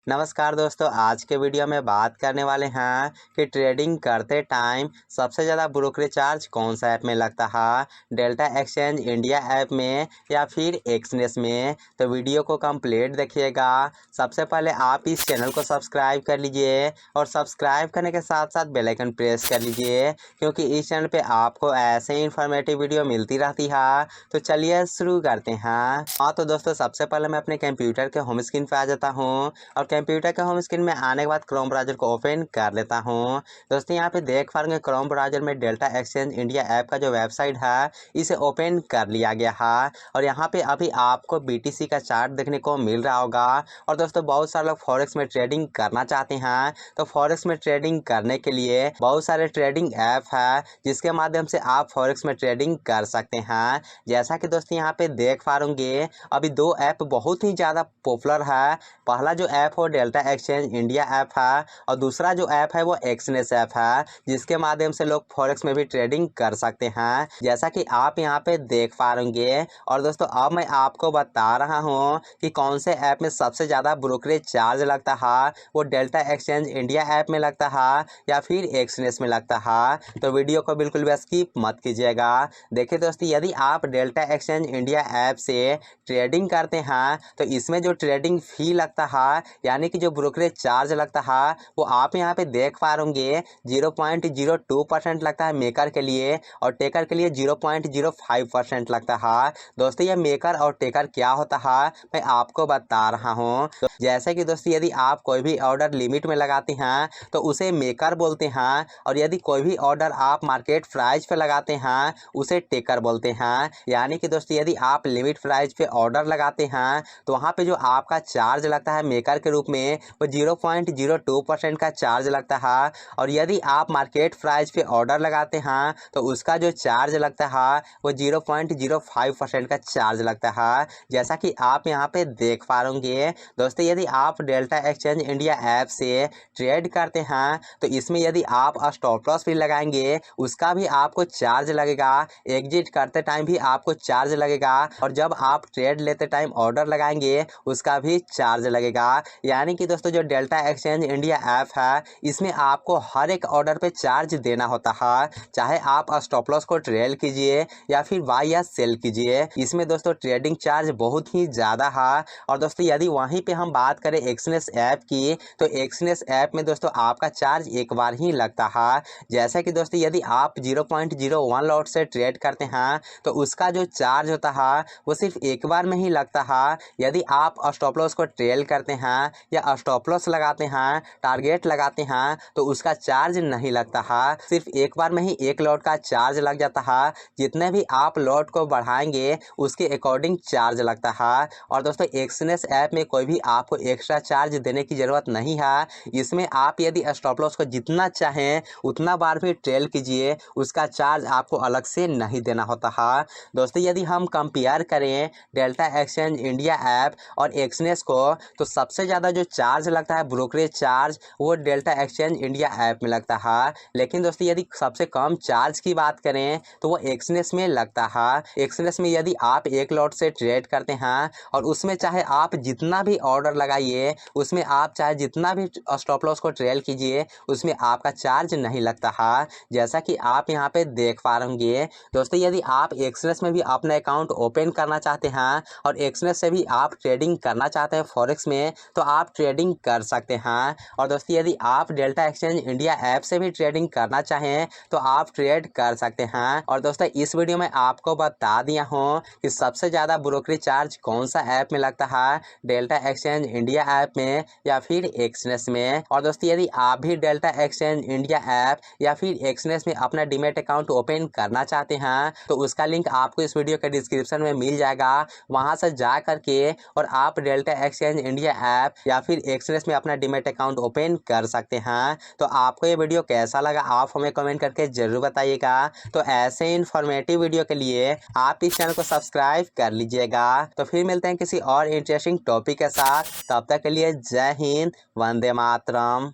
नमस्कार दोस्तों, आज के वीडियो में बात करने वाले हैं कि ट्रेडिंग करते टाइम सबसे ज़्यादा ब्रोकरेज चार्ज कौन सा ऐप में लगता है, डेल्टा एक्सचेंज इंडिया ऐप में या फिर एक्सनेस में। तो वीडियो को कंप्लीट देखिएगा। सबसे पहले आप इस चैनल को सब्सक्राइब कर लीजिए और सब्सक्राइब करने के साथ साथ बेल आइकन प्रेस कर लीजिए, क्योंकि इस चैनल पे आपको ऐसे ही इन्फॉर्मेटिव वीडियो मिलती रहती है। तो चलिए शुरू करते हैं। तो दोस्तों, सबसे पहले मैं अपने कंप्यूटर के होम स्क्रीन पे आ जाता हूँ और कंप्यूटर के होम स्क्रीन में आने के बाद क्रोम ब्राउज़र को ओपन कर लेता हूँ। दोस्तों, यहाँ पे देख पा रहे हैं क्रोम ब्राउज़र में डेल्टा एक्सचेंज इंडिया ऐप का जो वेबसाइट है इसे ओपन कर लिया गया है और यहाँ पे अभी आपको बीटीसी का चार्ट देखने को मिल रहा होगा। और दोस्तों, बहुत सारे लोग फॉरेक्स में ट्रेडिंग करना चाहते हैं, तो फॉरेक्स में ट्रेडिंग करने के लिए बहुत सारे ट्रेडिंग ऐप है जिसके माध्यम से आप फॉरेक्स में ट्रेडिंग कर सकते हैं। जैसा कि दोस्तों यहाँ पे देख पा रहे अभी दो ऐप बहुत ही ज़्यादा पॉपुलर है। पहला जो ऐप हो डेल्टा एक्सचेंज इंडिया ऐप है और दूसरा जो ऐप है वो एक्सनेस ऐप है, जिसके माध्यम से लोग फॉरेक्स में भी ट्रेडिंग कर सकते हैं, जैसा कि आप यहाँ पे देख पा रहे। और दोस्तों, अब मैं आपको बता रहा हूँ कि कौन से ऐप में सबसे ज़्यादा ब्रोकरेज चार्ज लगता है, वो डेल्टा एक्सचेंज इंडिया ऐप में लगता है या फिर एक्सनेस में लगता है। तो वीडियो को बिल्कुल भी स्किप मत कीजिएगा। देखिए दोस्तों, यदि आप डेल्टा एक्सचेंज इंडिया ऐप से ट्रेडिंग करते हैं तो इसमें जो ट्रेडिंग फी लगता है यानी कि जो ब्रोकरेज चार्ज लगता है वो आप यहाँ पे देख पा रहे 0.02% लगता है मेकर के लिए और टेकर के लिए 0.05% लगता है। दोस्तों, ये मेकर और टेकर क्या होता है मैं आपको बता रहा हूँ। तो जैसे कि दोस्तों, यदि आप कोई भी ऑर्डर लिमिट में लगाते हैं तो उसे मेकर बोलते हैं और यदि कोई भी ऑर्डर आप मार्केट प्राइस पे लगाते हैं उसे टेकर बोलते हैं। यानी कि दोस्तों, यदि आप लिमिट प्राइस पे ऑर्डर लगाते हैं तो वहाँ पे जो आपका चार्ज लगता है मेकर के रूप में वो 0.02% का चार्ज लगता है और यदि आप मार्केट प्राइस पे ऑर्डर लगाते हैं तो उसका जो चार्ज लगता है वो 0.05% का चार्ज लगता है, जैसा कि आप यहाँ पे देख पा रहे दोस्तों। यदि आप डेल्टा एक्सचेंज इंडिया ऐप से ट्रेड करते हैं तो इसमें यदि आप स्टॉप लॉस भी लगाएंगे उसका भी आपको चार्ज लगेगा, एग्जिट करते टाइम भी आपको चार्ज लगेगा और जब आप ट्रेड लेते टाइम ऑर्डर लगाएंगे उसका भी चार्ज लगेगा। यानी कि दोस्तों, जो डेल्टा एक्सचेंज इंडिया ऐप है इसमें आपको हर एक ऑर्डर पे चार्ज देना होता है, चाहे आप स्टॉप लॉस को ट्रेल कीजिए या फिर बाय या सेल कीजिए। इसमें दोस्तों ट्रेडिंग चार्ज बहुत ही ज़्यादा है। और दोस्तों, यदि वहीं पे हम बात करें एक्सनेस ऐप की तो एक्सनेस ऐप में दोस्तों आपका चार्ज एक बार ही लगता है। जैसे कि दोस्तों, यदि आप 0.01 लॉट से ट्रेड करते हैं तो उसका जो चार्ज होता है वो सिर्फ एक बार में ही लगता है। यदि आप स्टॉप लॉस को ट्रेल करते हैं या स्टॉप लॉस लगाते हैं, टारगेट लगाते हैं तो उसका चार्ज नहीं लगता है, सिर्फ एक बार में ही एक लॉट का चार्ज लग जाता है। जितने भी आप लॉट को बढ़ाएंगे उसके अकॉर्डिंग चार्ज लगता है। और दोस्तों, एक्सनेस ऐप में कोई भी आपको एक्स्ट्रा चार्ज देने की ज़रूरत नहीं है। इसमें आप यदि स्टॉप लॉस को जितना चाहें उतना बार भी ट्रेल कीजिए, उसका चार्ज आपको अलग से नहीं देना होता है। दोस्तों, यदि हम कंपेयर करें डेल्टा एक्सचेंज इंडिया ऐप और एक्सनेस को तो सबसे ज़्यादा जो चार्ज लगता है ब्रोकरेज चार्ज वो डेल्टा एक्सचेंज इंडिया ऐप में लगता है। लेकिन दोस्तों, यदि सबसे कम चार्ज की बात करें तो वो एक्सनेस में लगता है। एक्सनेस में यदि आप एक लॉट से ट्रेड करते हैं और उसमें चाहे आप जितना भी ऑर्डर लगाइए, उसमें आप चाहे जितना भी स्टॉप लॉस को ट्रेल कीजिए उसमें आपका चार्ज नहीं लगता है, जैसा कि आप यहाँ पे देख पा रहे दोस्तों। यदि आप एक्सनेस में भी अपना अकाउंट ओपन करना चाहते हैं और एक्सनेस से भी आप ट्रेडिंग करना चाहते हैं फॉरेक्स में तो आप ट्रेडिंग कर सकते हैं। और दोस्तों, यदि आप डेल्टा एक्सचेंज इंडिया ऐप से भी ट्रेडिंग करना चाहें तो आप ट्रेड कर सकते हैं। और दोस्तों, इस वीडियो में आपको बता दिया हूँ कि सबसे ज़्यादा ब्रोकरेज चार्ज कौन सा ऐप में लगता है, डेल्टा एक्सचेंज इंडिया ऐप में या फिर एक्सनेस में। और दोस्तों, यदि आप भी डेल्टा एक्सचेंज इंडिया ऐप या फिर एक्सनेस में अपना डीमैट अकाउंट ओपन करना चाहते हैं तो उसका लिंक आपको इस वीडियो के डिस्क्रिप्शन में मिल जाएगा। वहां से जा करके और आप डेल्टा एक्सचेंज इंडिया ऐप या फिर एक्सनेस में अपना डीमैट अकाउंट ओपन कर सकते हैं। तो आपको ये वीडियो कैसा लगा आप हमें कमेंट करके जरूर बताइएगा। तो ऐसे इन्फॉर्मेटिव वीडियो के लिए आप इस चैनल को सब्सक्राइब कर लीजिएगा। तो फिर मिलते हैं किसी और इंटरेस्टिंग टॉपिक के साथ, तब तक के लिए जय हिंद, वंदे मातरम।